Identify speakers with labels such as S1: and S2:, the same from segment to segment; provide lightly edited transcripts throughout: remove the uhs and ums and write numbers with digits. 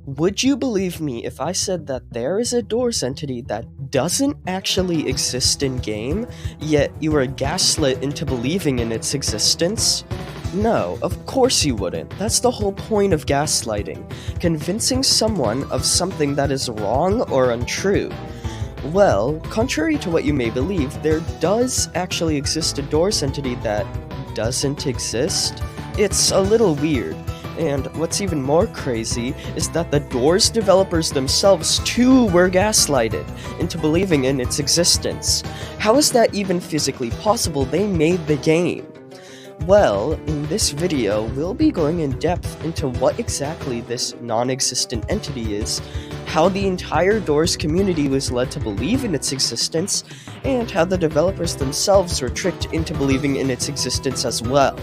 S1: Would you believe me if I said that there is a doors entity that doesn't actually exist in game, yet you are gaslit into believing in its existence? No, of course you wouldn't. That's the whole point of gaslighting, convincing someone of something that is wrong or untrue. Well, contrary to what you may believe, there does actually exist a doors entity that doesn't exist. It's a little weird. And what's even more crazy is that the Doors developers themselves too were gaslighted into believing in its existence. How is that even physically possible? They made the game. Well, in this video, we'll be going in depth into what exactly this non-existent entity is, how the entire Doors community was led to believe in its existence, and how the developers themselves were tricked into believing in its existence as well.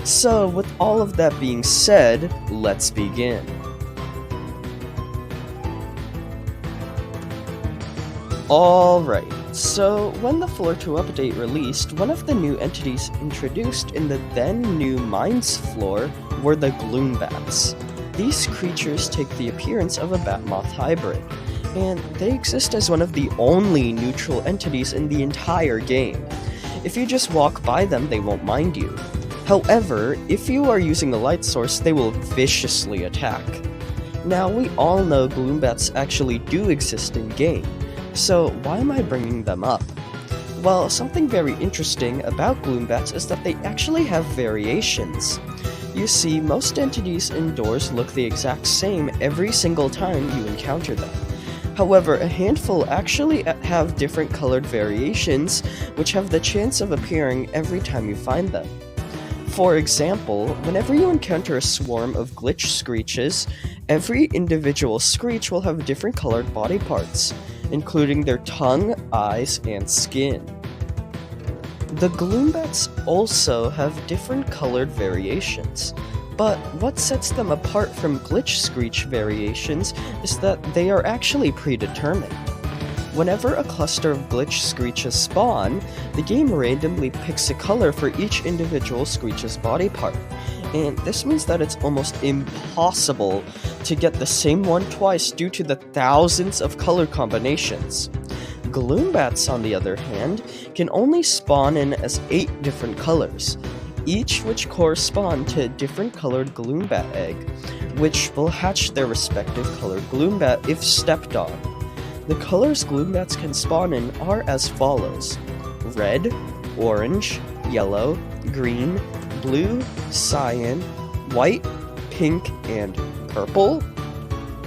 S1: So, with all of that being said, let's begin. Alright, so when the Floor 2 update released, one of the new entities introduced in the then new Mines floor were the Gloombats. These creatures take the appearance of a Bat-Moth hybrid, and they exist as one of the only neutral entities in the entire game. If you just walk by them, they won't mind you. However, if you are using a light source, they will viciously attack. Now, we all know Gloombats actually do exist in-game, so why am I bringing them up? Well, something very interesting about Gloombats is that they actually have variations. You see, most entities indoors look the exact same every single time you encounter them. However, a handful actually have different colored variations, which have the chance of appearing every time you find them. For example, whenever you encounter a swarm of glitch screeches, every individual screech will have different colored body parts, including their tongue, eyes, and skin. The Gloombats also have different colored variations, but what sets them apart from glitch screech variations is that they are actually predetermined. Whenever a cluster of glitch screeches spawn, the game randomly picks a color for each individual screech's body part, and this means that it's almost impossible to get the same one twice due to the thousands of color combinations. Gloombats, on the other hand, can only spawn in as 8 different colors, each which correspond to a different colored Gloombat egg, which will hatch their respective colored Gloombat if stepped on. The colors Gloombats can spawn in are as follows: red, orange, yellow, green, blue, cyan, white, pink, and purple.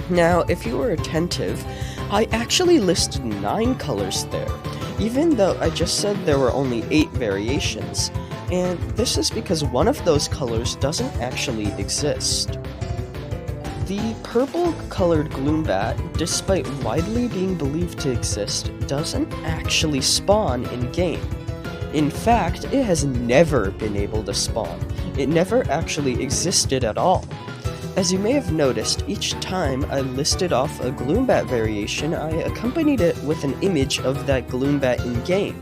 S1: Now, if you were attentive, I actually listed 9 colors there, even though I just said there were only 8 variations, and this is because one of those colors doesn't actually exist. The purple-colored Gloombat, despite widely being believed to exist, doesn't actually spawn in-game. In fact, it has never been able to spawn. It never actually existed at all. As you may have noticed, each time I listed off a Gloombat variation, I accompanied it with an image of that Gloombat in-game,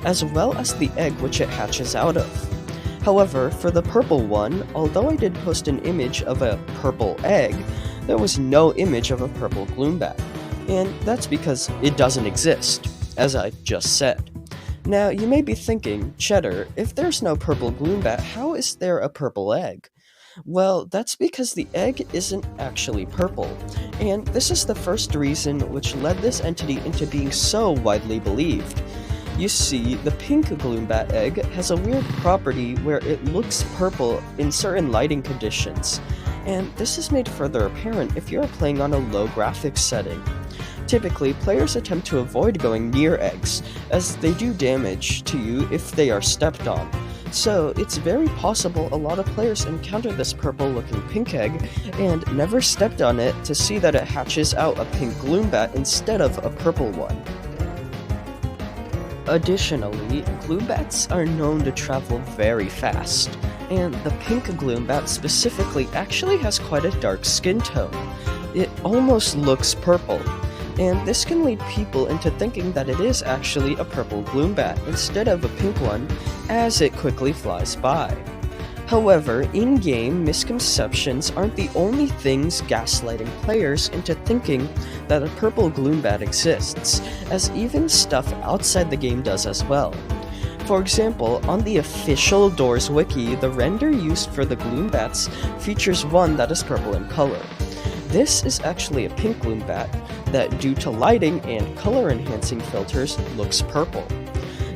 S1: as well as the egg which it hatches out of. However, for the purple one, although I did post an image of a purple egg, there was no image of a purple Gloombat, and that's because it doesn't exist, as I just said. Now, you may be thinking, Cheddar, if there's no purple Gloombat, how is there a purple egg? Well, that's because the egg isn't actually purple, and this is the first reason which led this entity into being so widely believed. You see, the pink Gloombat egg has a weird property where it looks purple in certain lighting conditions, and this is made further apparent if you're playing on a low graphics setting. Typically, players attempt to avoid going near eggs, as they do damage to you if they are stepped on. So, it's very possible a lot of players encounter this purple-looking pink egg and never stepped on it to see that it hatches out a pink Gloombat instead of a purple one. Additionally, Gloombats are known to travel very fast, and the pink Gloombat specifically actually has quite a dark skin tone. It almost looks purple, and this can lead people into thinking that it is actually a purple Gloombat instead of a pink one, as it quickly flies by. However, in-game misconceptions aren't the only things gaslighting players into thinking that a purple Gloombat exists, as even stuff outside the game does as well. For example, on the official Doors wiki, the render used for the Gloombats features one that is purple in color. This is actually a pink Gloombat that, due to lighting and color enhancing filters, looks purple.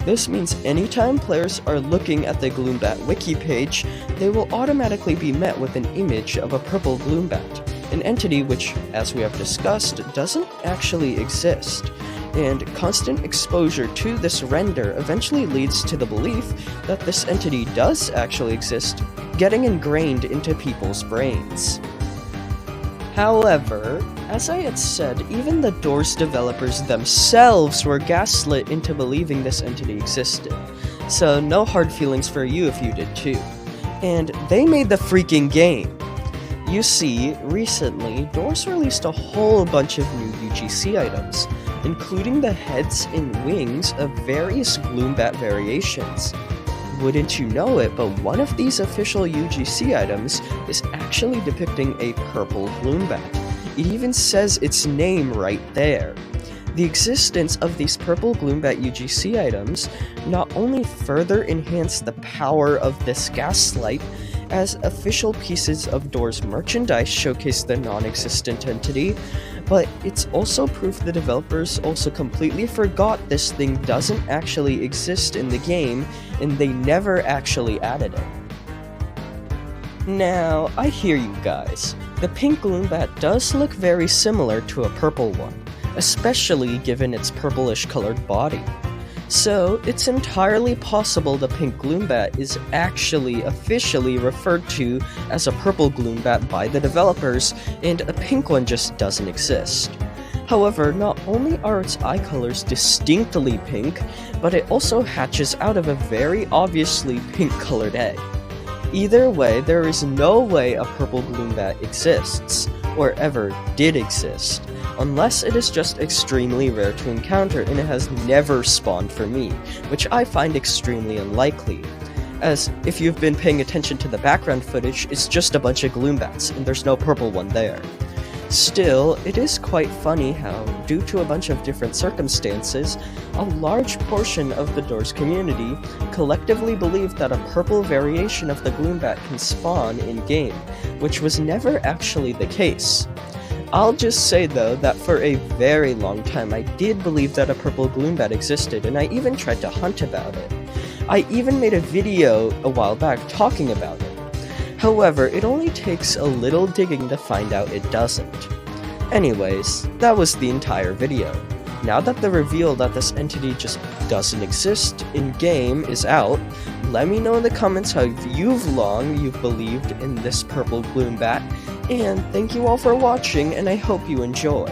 S1: This means anytime players are looking at the Gloombat wiki page, they will automatically be met with an image of a purple Gloombat, an entity which, as we have discussed, doesn't actually exist. And constant exposure to this render eventually leads to the belief that this entity does actually exist, getting ingrained into people's brains. However, as I had said, even the Doors developers themselves were gaslit into believing this entity existed, so no hard feelings for you if you did too. And they made the freaking game! You see, recently, Doors released a whole bunch of new UGC items, including the heads and wings of various Gloombat variations. Wouldn't you know it, but one of these official UGC items is actually depicting a purple Gloombat. It even says its name right there. The existence of these purple Gloombat UGC items not only further enhance the power of this gaslight, as official pieces of Doors merchandise showcase the non-existent entity, but it's also proof the developers also completely forgot this thing doesn't actually exist in the game, and they never actually added it. Now, I hear you guys. The pink Gloombat does look very similar to a purple one, especially given its purplish colored body. So, it's entirely possible the pink Gloombat is actually officially referred to as a purple Gloombat by the developers, and a pink one just doesn't exist. However, not only are its eye colors distinctly pink, but it also hatches out of a very obviously pink-colored egg. Either way, there is no way a purple Gloombat exists, or ever did exist, unless it is just extremely rare to encounter and it has never spawned for me, which I find extremely unlikely, as if you've been paying attention to the background footage, it's just a bunch of Gloombats, and there's no purple one there. Still, it is quite funny how, due to a bunch of different circumstances, a large portion of the Doors community collectively believed that a purple variation of the Gloombat can spawn in-game, which was never actually the case. I'll just say though that for a very long time I did believe that a purple Gloombat existed, and I even tried to hunt about it. I even made a video a while back talking about it. However, it only takes a little digging to find out it doesn't. Anyways, that was the entire video. Now that the reveal that this entity just doesn't exist in-game is out, let me know in the comments how long you've believed in this purple Gloombat, and thank you all for watching, and I hope you enjoy.